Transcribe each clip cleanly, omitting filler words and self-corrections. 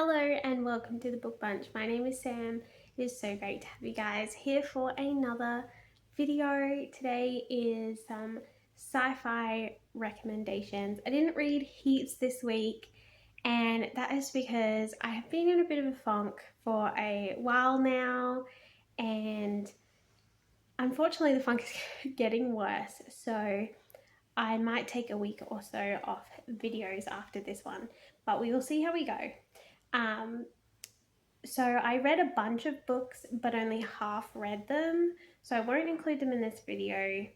Hello and welcome to the Book Bunch. My name is Sam. It is so great to have you guys here for another video. Today is some sci-fi recommendations. I didn't read heaps this week, and that is because I have been in a bit of a funk for a while now, and unfortunately the funk is getting worse. So I might take a week or so off videos after this one, but we will see how we go. So I read a bunch of books, but only half read them, so I won't include them in this video.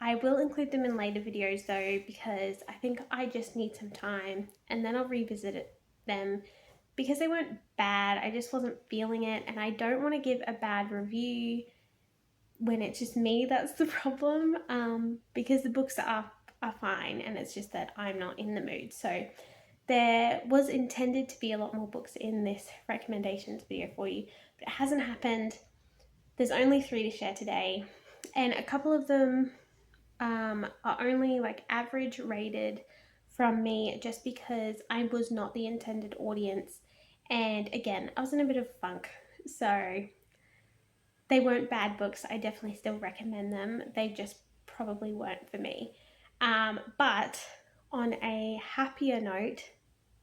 I will include them in later videos though, because I think I just need some time, and then I'll revisit them because they weren't bad. I just wasn't feeling it, and I don't want to give a bad review when it's just me that's the problem, because the books are fine, and it's just that I'm not in the mood. So there was intended to be a lot more books in this recommendations video for you, but it hasn't happened. There's only 3 to share today, and a couple of them are only like average rated from me just because I was not the intended audience. And again, I was in a bit of funk, so they weren't bad books. I definitely still recommend them. They just probably weren't for me. But on a happier note,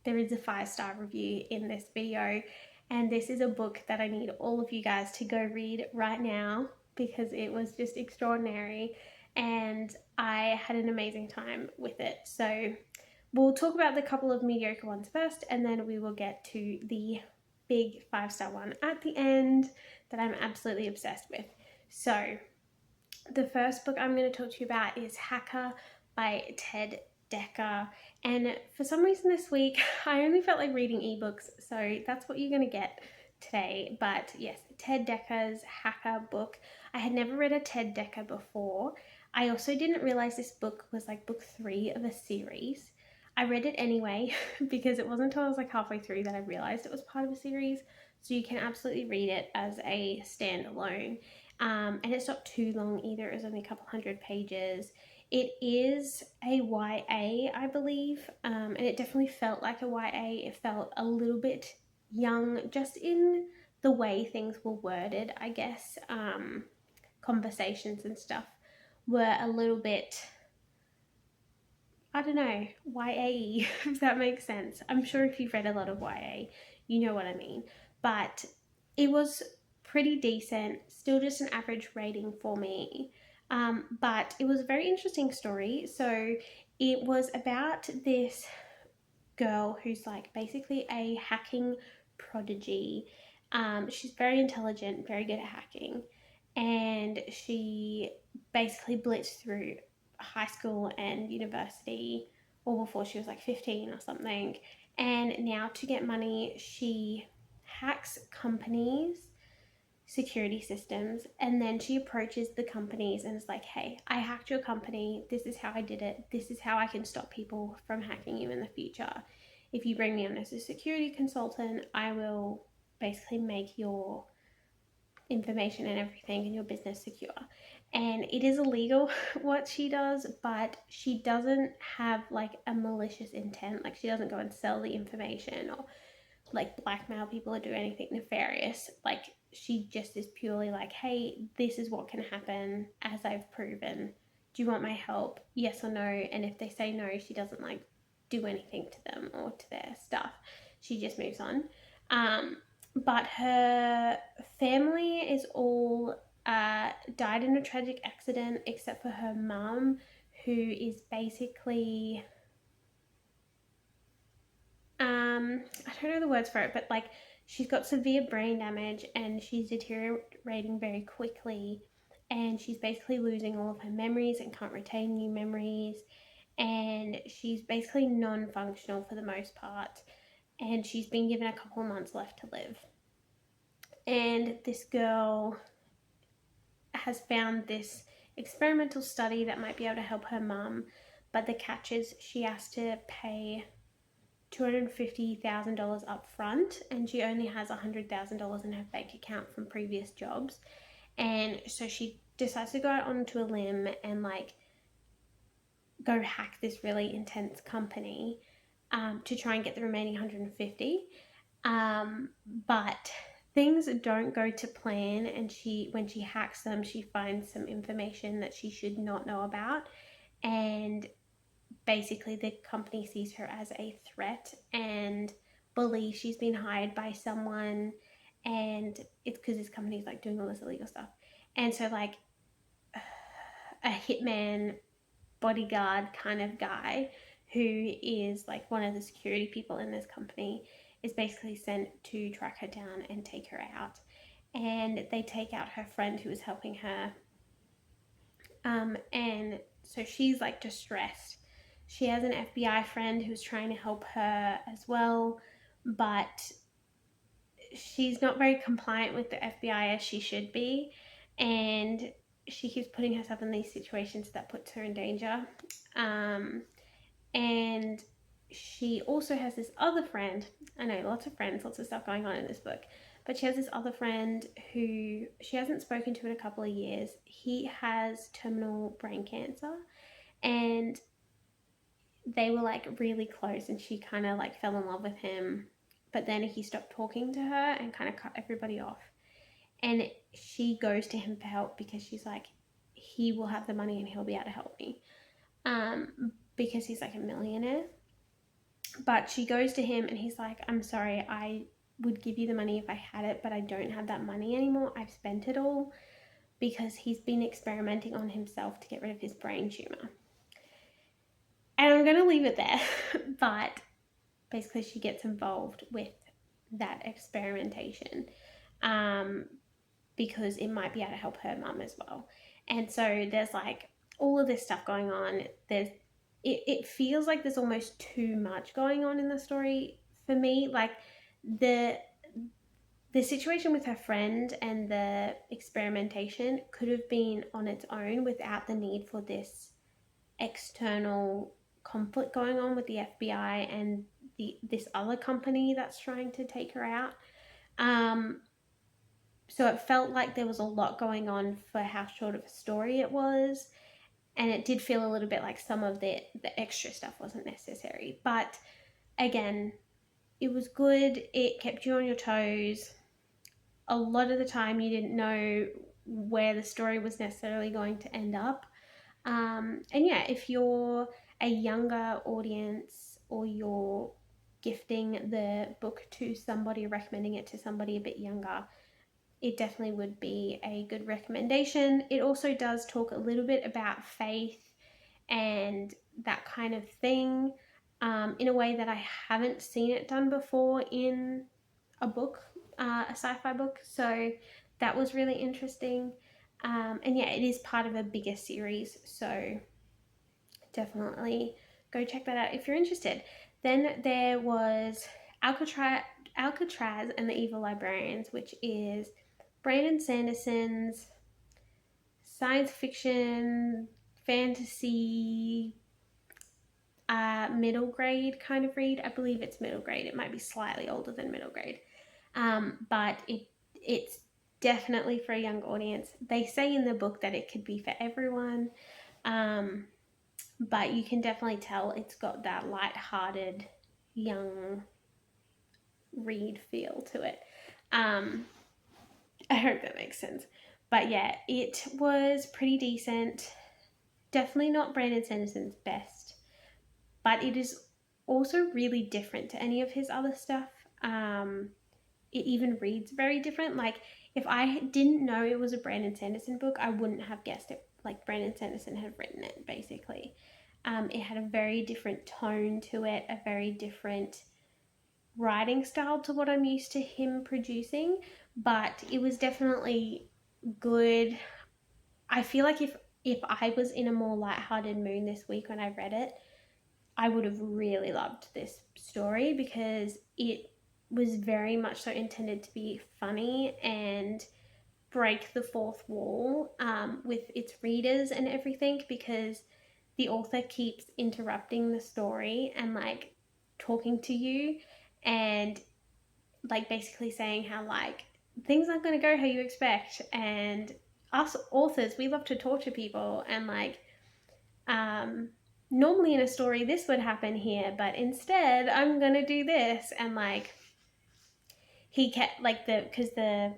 there is a 5-star review in this video, and this is a book that I need all of you guys to go read right now because it was just extraordinary and I had an amazing time with it. So we'll talk about the couple of mediocre ones first, and then we will get to the big 5-star one at the end that I'm absolutely obsessed with. So the first book I'm going to talk to you about is Hacker by Ted Dekker, and for some reason this week I only felt like reading ebooks, so that's what you're going to get today. But yes, Ted Dekker's Hacker book. I had never read a Ted Dekker before. I also didn't realize this book was like book 3 of a series. I read it anyway because it wasn't until I was like halfway through that I realized it was part of a series, so you can absolutely read it as a standalone. And it's not too long either. It's only a couple hundred pages. It is a YA, I believe, and it definitely felt like a YA. It felt a little bit young just in the way things were worded, I guess. Conversations and stuff were a little bit, I don't know, YA, if that makes sense. I'm sure if you've read a lot of YA, you know what I mean. But it was pretty decent, still just an average rating for me. But it was a very interesting story. So it was about this girl who's like basically a hacking prodigy. She's very intelligent, very good at hacking, and she basically blitzed through high school and university, or before she was like 15 or something. And now to get money, she hacks companies' security systems, and then she approaches the companies and is like, hey, I hacked your company, this is how I did it, this is how I can stop people from hacking you in the future. If you bring me on as a security consultant, I will basically make your information and everything in your business secure. And it is illegal what she does, but she doesn't have like a malicious intent. Like, she doesn't go and sell the information or like blackmail people or do anything nefarious. Like, she just is purely like, hey, this is what can happen as I've proven. Do you want my help? Yes or no? And if they say no, she doesn't like do anything to them or to their stuff. She just moves on. But her family is all died in a tragic accident, except for her mum, who is basically I don't know the words for it, but like, she's got severe brain damage and she's deteriorating very quickly, and she's basically losing all of her memories and can't retain new memories, and she's basically non-functional for the most part, and she's been given a couple of months left to live. And this girl has found this experimental study that might be able to help her mum, but the catch is she has to pay $250,000 up front, and she only has $100,000 in her bank account from previous jobs. And so she decides to go out onto a limb and like go hack this really intense company to try and get the remaining 150. But things don't go to plan, and when she hacks them, she finds some information that she should not know about, and basically the company sees her as a threat and believes she's been hired by someone, and it's because this company's like doing all this illegal stuff. And so like a hitman bodyguard kind of guy who is like one of the security people in this company is basically sent to track her down and take her out. And they take out her friend who was helping her. And so she's like distressed. She has an FBI friend who's trying to help her as well, but she's not very compliant with the FBI as she should be. And she keeps putting herself in these situations that puts her in danger. Um, and she also has this other friend. I know, lots of friends, lots of stuff going on in this book. But she has this other friend who she hasn't spoken to in a couple of years. He has terminal brain cancer, and they were like really close, and she kind of like fell in love with him. But then he stopped talking to her and kind of cut everybody off. And she goes to him for help because she's like, he will have the money and he'll be able to help me. Because he's like a millionaire. But she goes to him and he's like, I'm sorry, I would give you the money if I had it, but I don't have that money anymore. I've spent it all, because he's been experimenting on himself to get rid of his brain tumor. And I'm going to leave it there. But basically, she gets involved with that experimentation, because it might be able to help her mum as well. And so there's like all of this stuff going on. It feels like there's almost too much going on in the story for me. Like the situation with her friend and the experimentation could have been on its own without the need for this external conflict going on with the FBI and this other company that's trying to take her out. So it felt like there was a lot going on for how short of a story it was, and it did feel a little bit like some of the extra stuff wasn't necessary. But again, it was good. It kept you on your toes. A lot of the time you didn't know where the story was necessarily going to end up. And yeah, if you're a younger audience, or you're gifting the book to somebody, recommending it to somebody a bit younger, it definitely would be a good recommendation. It also does talk a little bit about faith and that kind of thing, in a way that I haven't seen it done before in a book, a sci-fi book. So that was really interesting. And yeah, it is part of a bigger series, so definitely go check that out if you're interested. Then there was Alcatraz and the Evil Librarians, which is Brandon Sanderson's science fiction, fantasy, middle grade kind of read. I believe it's middle grade. It might be slightly older than middle grade. But it's definitely for a young audience. They say in the book that it could be for everyone. But you can definitely tell it's got that light-hearted, young read feel to it. I hope that makes sense. But yeah, it was pretty decent. Definitely not Brandon Sanderson's best, but it is also really different to any of his other stuff. It even reads very different. Like, if I didn't know it was a Brandon Sanderson book, I wouldn't have guessed it. Like, Brandon Sanderson had written it, basically. It had a very different tone to it, a very different writing style to what I'm used to him producing, but it was definitely good. I feel like if I was in a more lighthearted mood this week when I read it, I would have really loved this story, because it was very much so intended to be funny and break the fourth wall, with its readers and everything, because the author keeps interrupting the story and like talking to you, and like basically saying how like things aren't going to go how you expect, and us authors, we love to torture people, and like normally in a story this would happen here, but instead I'm going to do this, and like he kept like because the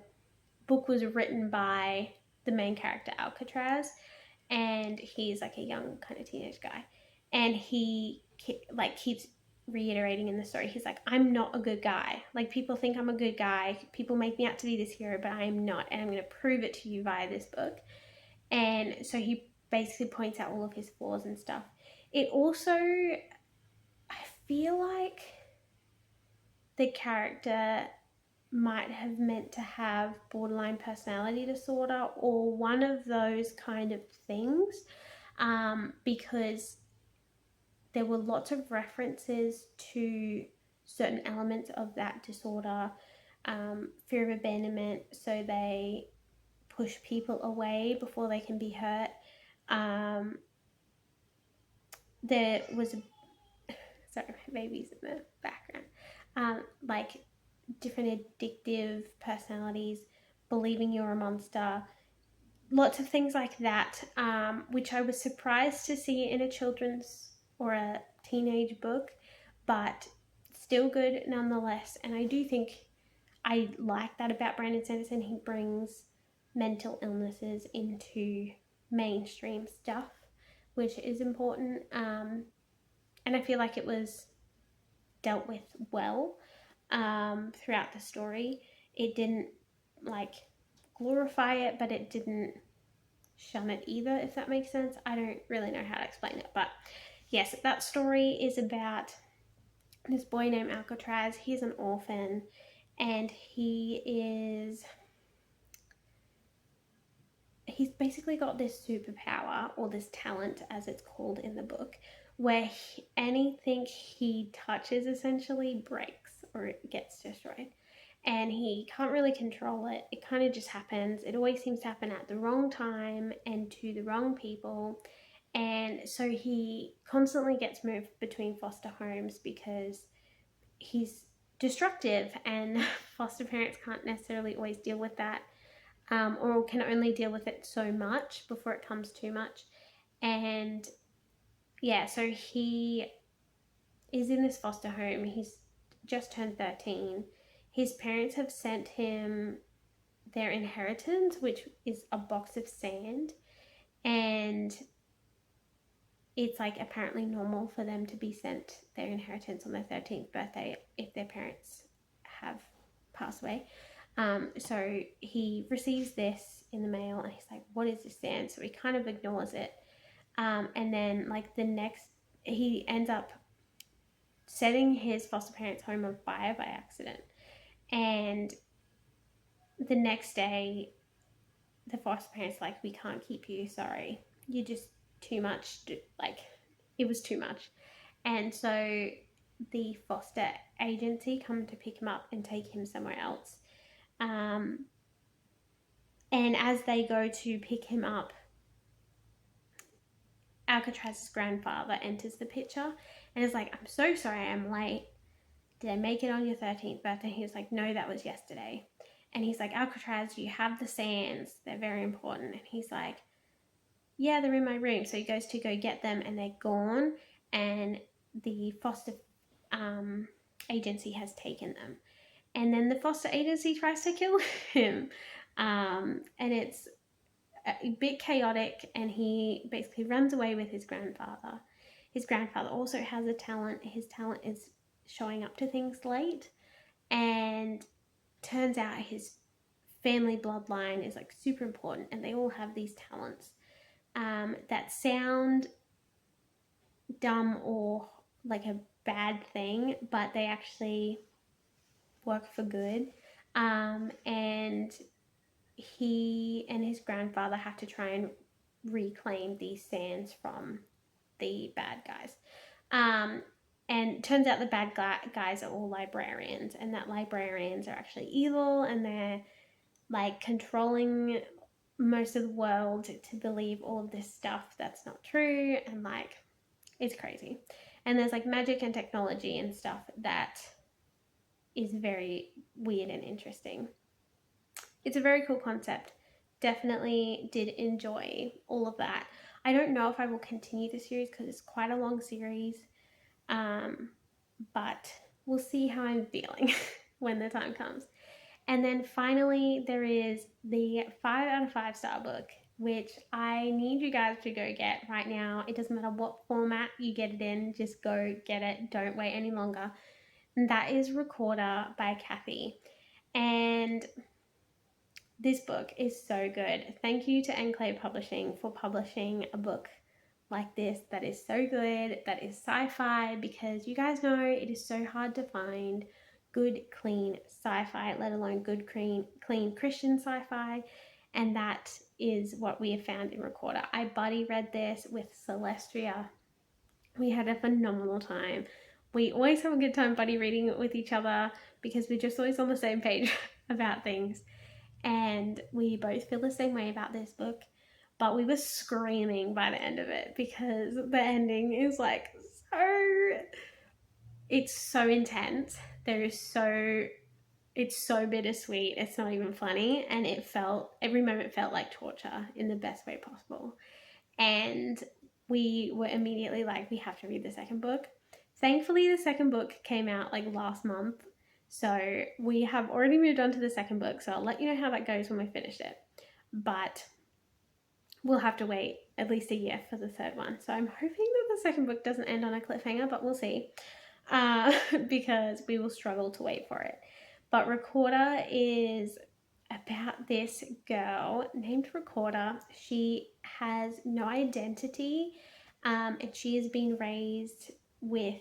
book was written by the main character Alcatraz, and he's like a young kind of teenage guy, and he like keeps reiterating in the story, he's like, I'm not a good guy, like people think I'm a good guy, people make me out to be this hero, but I am not, and I'm going to prove it to you via this book. And so he basically points out all of his flaws and stuff. It also, I feel like the character might have meant to have borderline personality disorder or one of those kind of things, because there were lots of references to certain elements of that disorder. Fear of abandonment, so they push people away before they can be hurt. There was sorry, my baby's in the background. Like different addictive personalities, believing you're a monster, lots of things like that, which I was surprised to see in a children's or a teenage book, but still good nonetheless. And I do think I like that about Brandon Sanderson. He brings mental illnesses into mainstream stuff, which is important. And I feel like it was dealt with well throughout the story. It didn't like glorify it, but it didn't shun it either, if that makes sense. I don't really know how to explain it, but yes, that story is about this boy named Alcatraz. He's an orphan, and he's basically got this superpower, or this talent as it's called in the book, where anything he touches essentially breaks or it gets destroyed, and he can't really control it. It kind of just happens. It always seems to happen at the wrong time and to the wrong people, and so he constantly gets moved between foster homes because he's destructive, and foster parents can't necessarily always deal with that, or can only deal with it so much before it comes too much. And yeah, so he is in this foster home. He's just turned 13. His parents have sent him their inheritance, which is a box of sand, and it's like apparently normal for them to be sent their inheritance on their 13th birthday if their parents have passed away. So he receives this in the mail, and he's like, what is this sand? So he kind of ignores it. And then like he ends up setting his foster parents' home on fire by accident. And the next day, the foster parents like, we can't keep you, sorry. You're just too much. Like, it was too much. And so the foster agency come to pick him up and take him somewhere else. And as they go to pick him up, Alcatraz's grandfather enters the picture and is like, I'm so sorry I'm late. Did I make it on your 13th birthday? He was like, no, that was yesterday. And he's like, Alcatraz, you have the sands. They're very important. And he's like, yeah, they're in my room. So he goes to go get them, and they're gone. And the foster agency has taken them. And then the foster agency tries to kill him. And it's a bit chaotic, and he basically runs away with his grandfather. His grandfather also has a talent. His talent is showing up to things late, and turns out his family bloodline is like super important, and they all have these talents that sound dumb or like a bad thing, but they actually work for good. And he and his grandfather have to try and reclaim these sands from the bad guys. And turns out the bad guys are all librarians, and that librarians are actually evil, and they're like controlling most of the world to believe all of this stuff that's not true, and like it's crazy. And there's like magic and technology and stuff that is very weird and interesting. It's a very cool concept. Definitely did enjoy all of that. I don't know if I will continue the series because it's quite a long series, but we'll see how I'm feeling when the time comes. And then finally, there is the 5 out of 5 star book, which I need you guys to go get right now. It doesn't matter what format you get it in, just go get it. Don't wait any longer. And that is Recorder by Cathy. And this book is so good. Thank you to Enclave Publishing for publishing a book like this that is so good, that is sci-fi, because you guys know it is so hard to find good, clean sci-fi, let alone good, clean Christian sci-fi, and that is what we have found in Recorder. I buddy read this with Celestia. We had a phenomenal time. We always have a good time buddy reading it with each other because we're just always on the same page about things. And we both feel the same way about this book, but we were screaming by the end of it because the ending is like it's so intense. It's so bittersweet, it's not even funny, and every moment felt like torture in the best way possible. And we were immediately like, we have to read the second book. Thankfully, the second book came out like last month, so we have already moved on to the second book, so I'll let you know how that goes when we finish it. But we'll have to wait at least a year for the third one. So I'm hoping that the second book doesn't end on a cliffhanger, but we'll see, because we will struggle to wait for it. But Recorder is about this girl named Recorder. She has no identity, and she has been raised with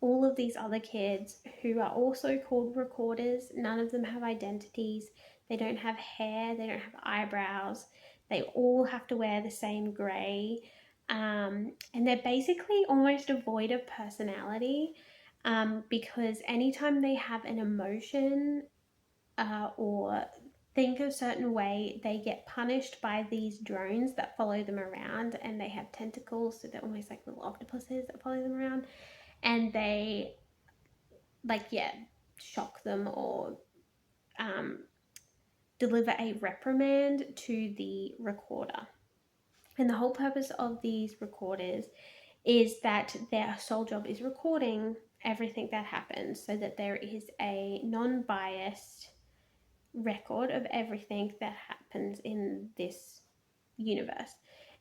all of these other kids who are also called recorders. None of them have identities. They don't have hair, they don't have eyebrows. They all have to wear the same grey. And they're basically almost devoid of personality, because anytime they have an emotion or think a certain way, they get punished by these drones that follow them around, and they have tentacles, so they're almost like little octopuses that follow them around, and they shock them or deliver a reprimand to the recorder. And the whole purpose of these recorders is that their sole job is recording everything that happens, so that there is a non-biased record of everything that happens in this universe.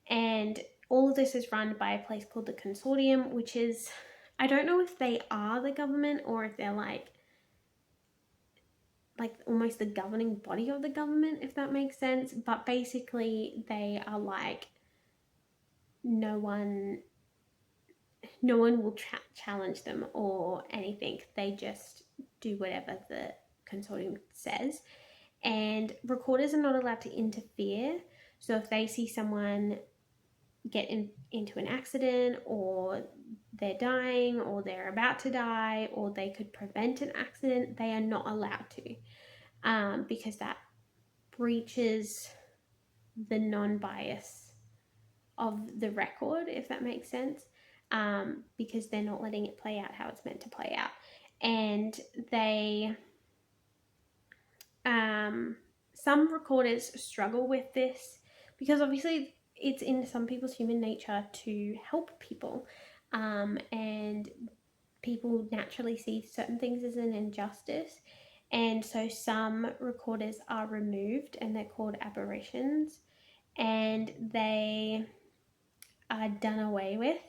And all of this is run by a place called the Consortium, which is, I don't know if they are the government or if they're like almost the governing body of the government, if that makes sense. But basically they are like, no one will challenge them or anything. They just do whatever the Consortium says. And recorders are not allowed to interfere. So if they see someone get into an accident, or they're dying, or they're about to die, or they could prevent an accident, they are not allowed to, because that breaches the non-bias of the record, if that makes sense, because they're not letting it play out how it's meant to play out. And they some recorders struggle with this because obviously it's in some people's human nature to help people, and people naturally see certain things as an injustice, and so some recorders are removed and they're called aberrations, and they are done away with,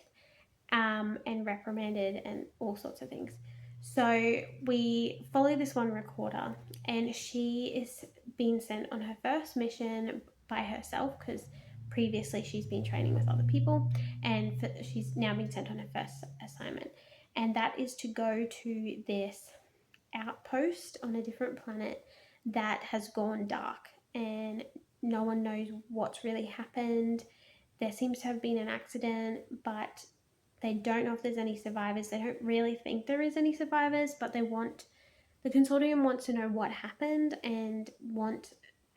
and reprimanded and all sorts of things. So we follow this one recorder, and she is being sent on her first mission by herself because previously she's been training with other people, and she's now been sent on her first assignment, and that is to go to this outpost on a different planet that has gone dark, and no one knows what's really happened. There seems to have been an accident, but they don't know if there's any survivors. They don't really think there is any survivors, but the Consortium wants to know what happened and want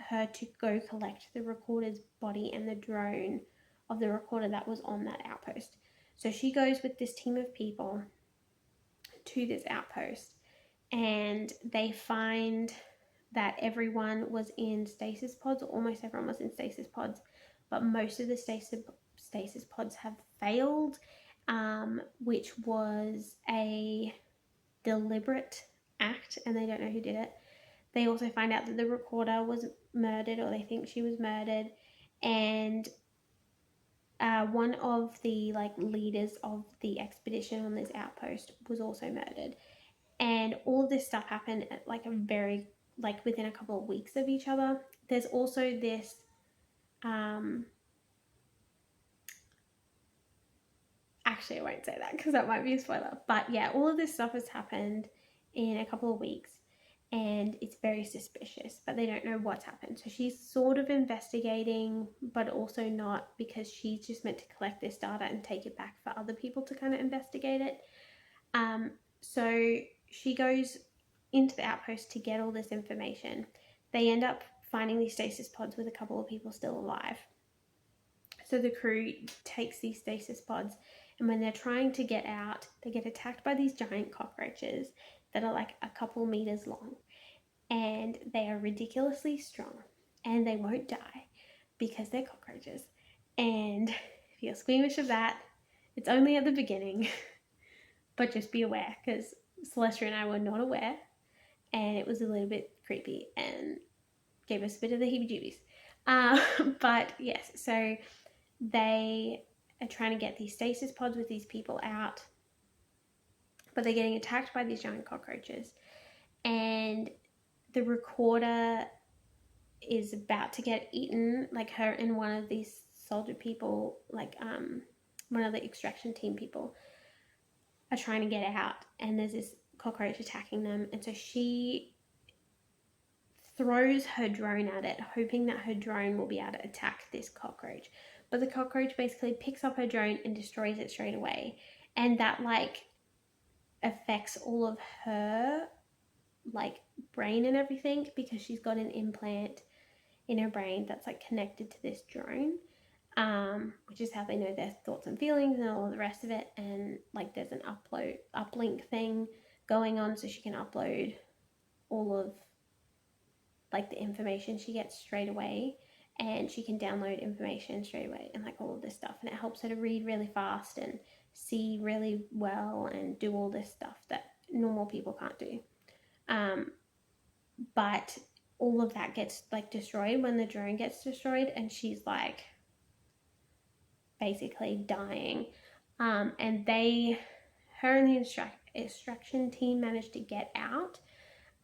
her to go collect the recorder's body and the drone of the recorder that was on that outpost. So she goes with this team of people to this outpost, and they find that everyone was in stasis pods, or almost everyone was in stasis pods, but most of the stasis pods have failed, which was a deliberate act and they don't know who did it. They also find out that the recorder was murdered, or they think she was murdered, and one of the leaders of the expedition on this outpost was also murdered. And all of this stuff happened at within a couple of weeks of each other. There's also this actually I won't say that because that might be a spoiler, but yeah, all of this stuff has happened in a couple of weeks and it's very suspicious, but they don't know what's happened. So she's sort of investigating, but also not, because she's just meant to collect this data and take it back for other people to kind of investigate it. So she goes into the outpost to get all this information. They end up finding these stasis pods with a couple of people still alive. So the crew takes these stasis pods, and when they're trying to get out, they get attacked by these giant cockroaches that are like a couple meters long, and they are ridiculously strong, and they won't die because they're cockroaches. And if you're squeamish of that, it's only at the beginning, but just be aware, because Celestia and I were not aware, and it was a little bit creepy and gave us a bit of the heebie-jeebies. But yes, so they are trying to get these stasis pods with these people out, but they're getting attacked by these giant cockroaches, and the recorder is about to get eaten. Like, her and one of these soldier people, one of the extraction team people, are trying to get out, and there's this cockroach attacking them, and so she throws her drone at it, hoping that her drone will be able to attack this cockroach. But the cockroach basically picks up her drone and destroys it straight away. And that affects all of her brain and everything, because she's got an implant in her brain that's connected to this drone, which is how they know their thoughts and feelings and all the rest of it. And there's an uplink thing going on, so she can upload all of the information she gets straight away, and she can download information straight away, and all of this stuff, and it helps her to read really fast and see really well and do all this stuff that normal people can't do. But all of that gets destroyed when the drone gets destroyed, and she's basically dying. And her and the extraction team managed to get out.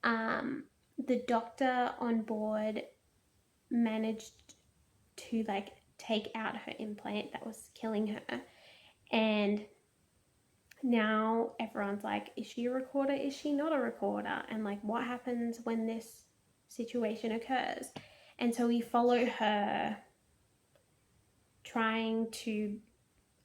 The doctor on board managed to take out her implant that was killing her, and now everyone's like, is she a recorder, is she not a recorder, and what happens when this situation occurs? And so we follow her trying to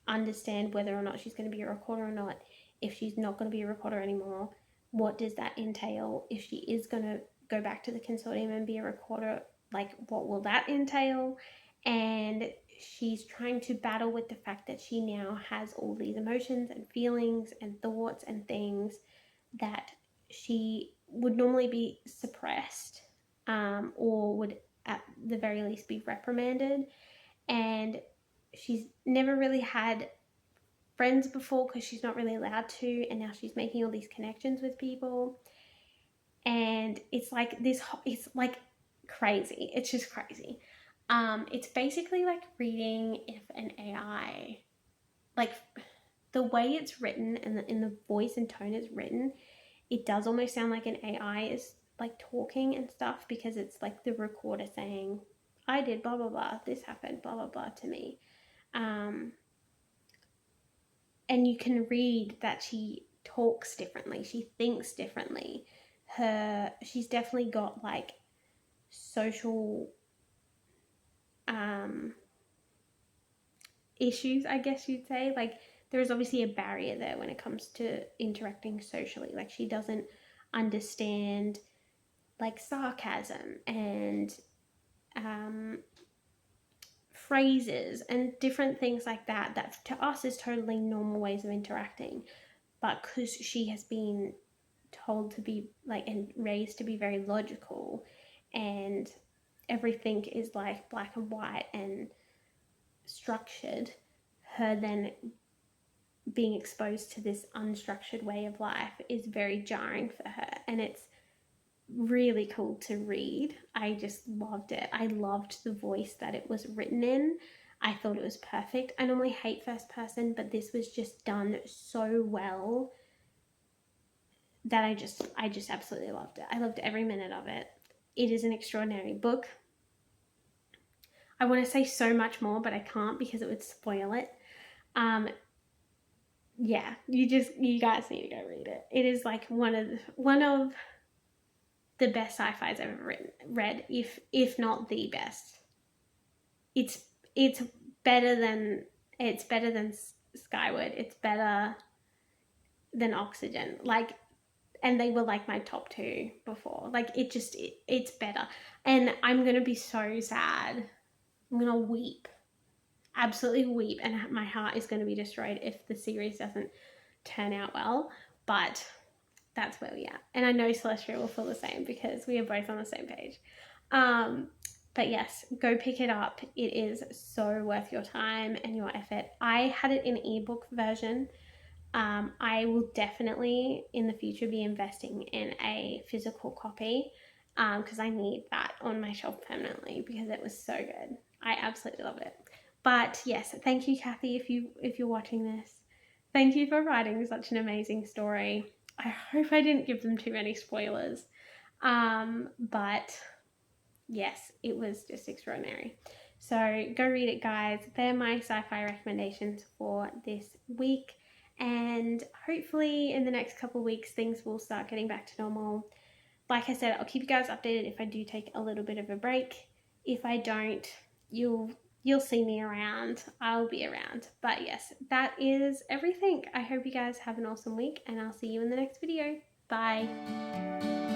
understand whether or not she's going to be a recorder or not. If she's not going to be a recorder anymore, what does that entail? If she is going to go back to the consortium and be a recorder, what will that entail? And she's trying to battle with the fact that she now has all these emotions and feelings and thoughts and things that she would normally be suppressed, or would at the very least be reprimanded. And she's never really had friends before because she's not really allowed to, and now she's making all these connections with people, and it's crazy. It's just crazy. It's basically like reading if an AI, the way it's written and in the voice and tone it's written, it does almost sound like an AI is talking and stuff, because it's the recorder saying, I did blah blah blah, this happened blah blah blah to me. And you can read that she talks differently, she thinks differently. She's definitely got social issues, I guess you'd say. There's obviously a barrier there when it comes to interacting socially. She doesn't understand sarcasm and phrases and different things like that to us is totally normal ways of interacting, but because she has been told to be and raised to be very logical, and everything is black and white and structured, her then being exposed to this unstructured way of life is very jarring for her, and it's really cool to read. I just loved it. I loved the voice that it was written in. I thought it was perfect. I normally hate first person, but this was just done so well that I just absolutely loved it. I loved every minute of it. It is an extraordinary book. I want to say so much more, but I can't because it would spoil it. Yeah, you guys need to go read it. It is like one of the best sci-fis I've ever read, if not the best. It's better than Skyward. It's better than Oxygen. Like, and they were like my top two before. Like, it's better. And I'm gonna be so sad. I'm gonna weep, absolutely weep, and my heart is gonna be destroyed if the series doesn't turn out well. But that's where we are. And I know Celestia will feel the same because we are both on the same page. But yes, go pick it up. It is so worth your time and your effort. I had it in ebook version. I will definitely in the future be investing in a physical copy because I need that on my shelf permanently because it was so good. I absolutely love it. But yes, thank you, Cathy, if you're watching this. Thank you for writing such an amazing story. I hope I didn't give them too many spoilers. But yes, it was just extraordinary. So go read it, guys. They're my sci-fi recommendations for this week. And hopefully in the next couple of weeks, things will start getting back to normal. Like I said, I'll keep you guys updated if I do take a little bit of a break. If I don't, you'll see me around. I'll be around. But yes, that is everything. I hope you guys have an awesome week and I'll see you in the next video. Bye.